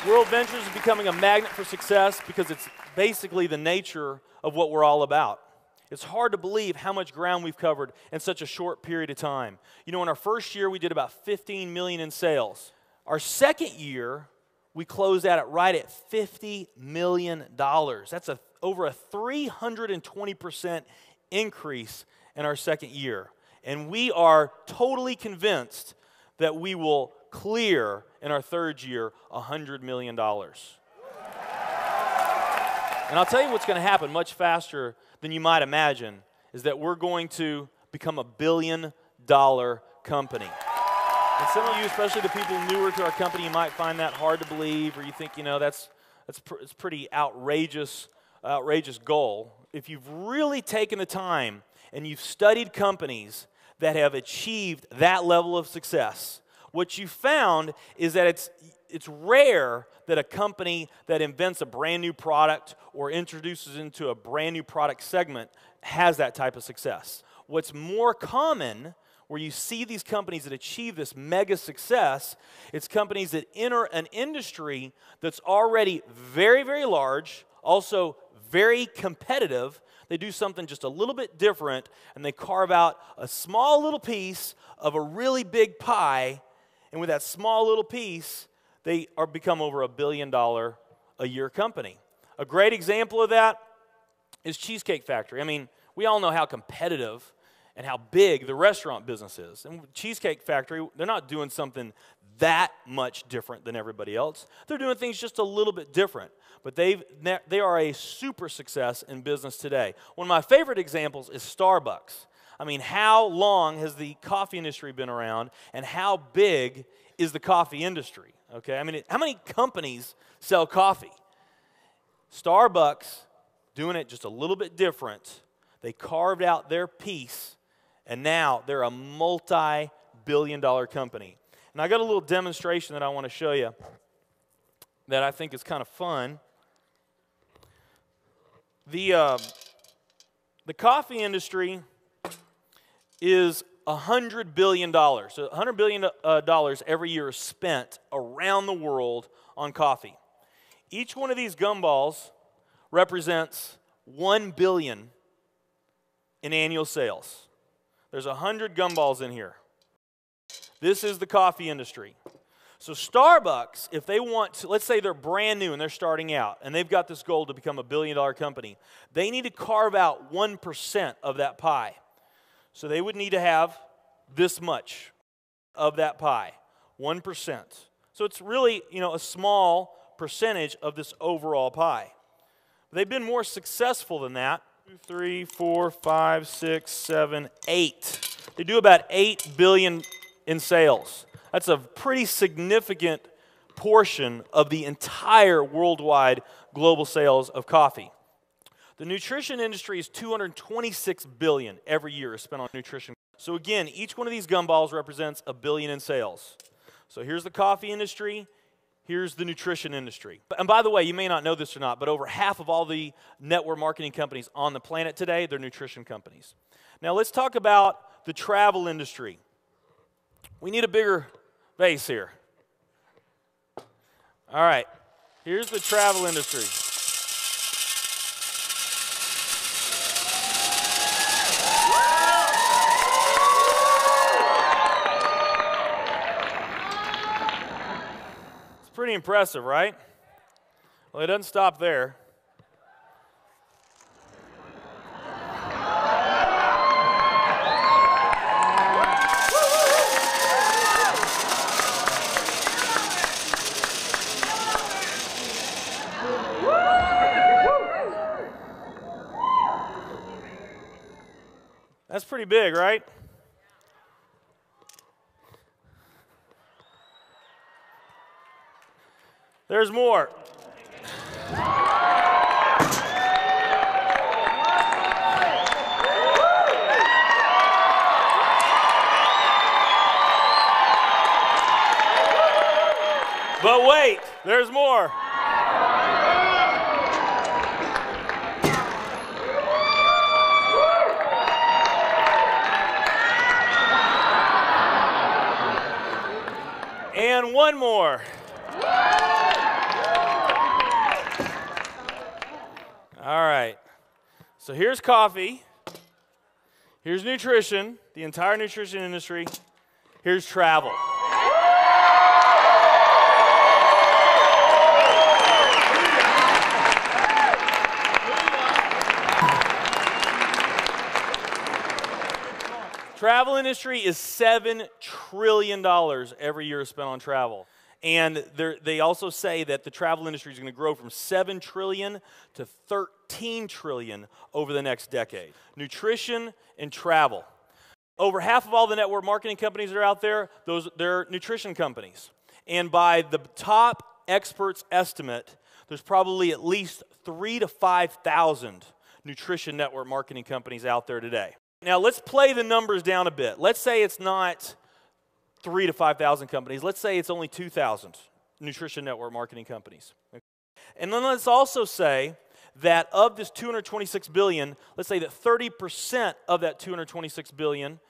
World Ventures is becoming a magnet for success because it's basically the nature of what we're all about. It's hard to believe how much ground we've covered in such a short period of time. You know, in our first year, we did about 15 million in sales. Our second year, we closed out right at $50 million. That's over a 320% increase in our second year. And we are totally convinced that we will clear in our third year $100 million. And I'll tell you what's going to happen much faster than you might imagine is that we're going to become a $1 billion company. And some of you, especially the people newer to our company, you might find that hard to believe, or you think, you know, it's pretty outrageous goal. If you've really taken the time and you've studied companies that have achieved that level of success, what you found is that it's rare that a company that invents a brand new product or introduces into a brand new product segment has that type of success. What's more common, where you see these companies that achieve this mega success, it's companies that enter an industry that's already very, very large, also very competitive. They do something just a little bit different, and they carve out a small little piece of a really big pie. And with that small little piece, they become over $1 billion a year company. A great example of that is Cheesecake Factory. I mean, we all know how competitive and how big the restaurant business is. And Cheesecake Factory, they're not doing something that much different than everybody else. They're doing things just a little bit different. But they are a super success in business today. One of my favorite examples is Starbucks. I mean, how long has the coffee industry been around, and how big is the coffee industry? Okay, I mean, how many companies sell coffee? Starbucks, doing it just a little bit different, they carved out their piece, and now they're a multi-billion-dollar company. And I got a little demonstration that I want to show you that I think is kind of fun. The coffee industry is $100 billion. So $100 billion every year is spent around the world on coffee. Each one of these gumballs represents $1 billion in annual sales. There's 100 gumballs in here. This is the coffee industry. So Starbucks, if they want to, let's say they're brand new and they're starting out, and they've got this goal to become a $1 billion company, they need to carve out 1% of that pie. So they would need to have this much of that pie, 1%. So it's really, you know, a small percentage of this overall pie. They've been more successful than that. 2, 3, 4, 5, 6, 7, 8. They do about $8 billion in sales. That's a pretty significant portion of the entire worldwide global sales of coffee. The nutrition industry is $226 billion every year is spent on nutrition. So again, each one of these gumballs represents $1 billion in sales. So here's the coffee industry, here's the nutrition industry. And by the way, you may not know this or not, but over half of all the network marketing companies on the planet today, they're nutrition companies. Now let's talk about the travel industry. We need a bigger base here. All right, here's the travel industry. Pretty impressive, right? Well, it doesn't stop there. That's pretty big, right? There's more. But wait, there's more. And one more. All right. So here's coffee. Here's nutrition, the entire nutrition industry. Here's travel. Travel industry is $7 trillion every year spent on travel. And they also say that the travel industry is going to grow from $7 trillion to $13 trillion over the next decade. Nutrition and travel. Over half of all the network marketing companies that are out there, they're nutrition companies. And by the top experts' estimate, there's probably at least 3,000 to 5,000 nutrition network marketing companies out there today. Now, let's play the numbers down a bit. Let's say it's not 3,000 to 5,000 companies. Let's say it's only 2,000 nutrition network marketing companies. And then let's also say that of this $226 billion, let's say that 30% of that $226 billion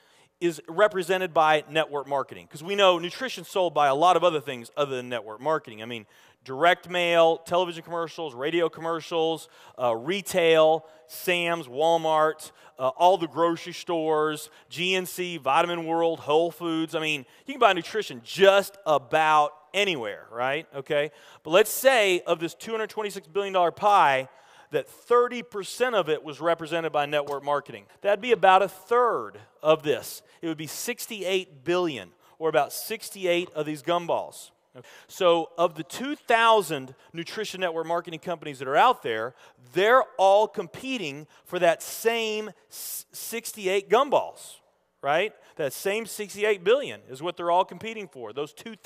is represented by network marketing. Because we know nutrition's sold by a lot of other things other than network marketing. I mean, direct mail, television commercials, radio commercials, retail, Sam's, Walmart, all the grocery stores, GNC, Vitamin World, Whole Foods. I mean, you can buy nutrition just about anywhere, right? Okay? But let's say of this $226 billion pie, that 30% of it was represented by network marketing. That'd be about a third of this. It would be 68 billion, or about 68 of these gumballs. So of the 2,000 nutrition network marketing companies that are out there, they're all competing for that same 68 gumballs, right? That same 68 billion is what they're all competing for, those 2,000.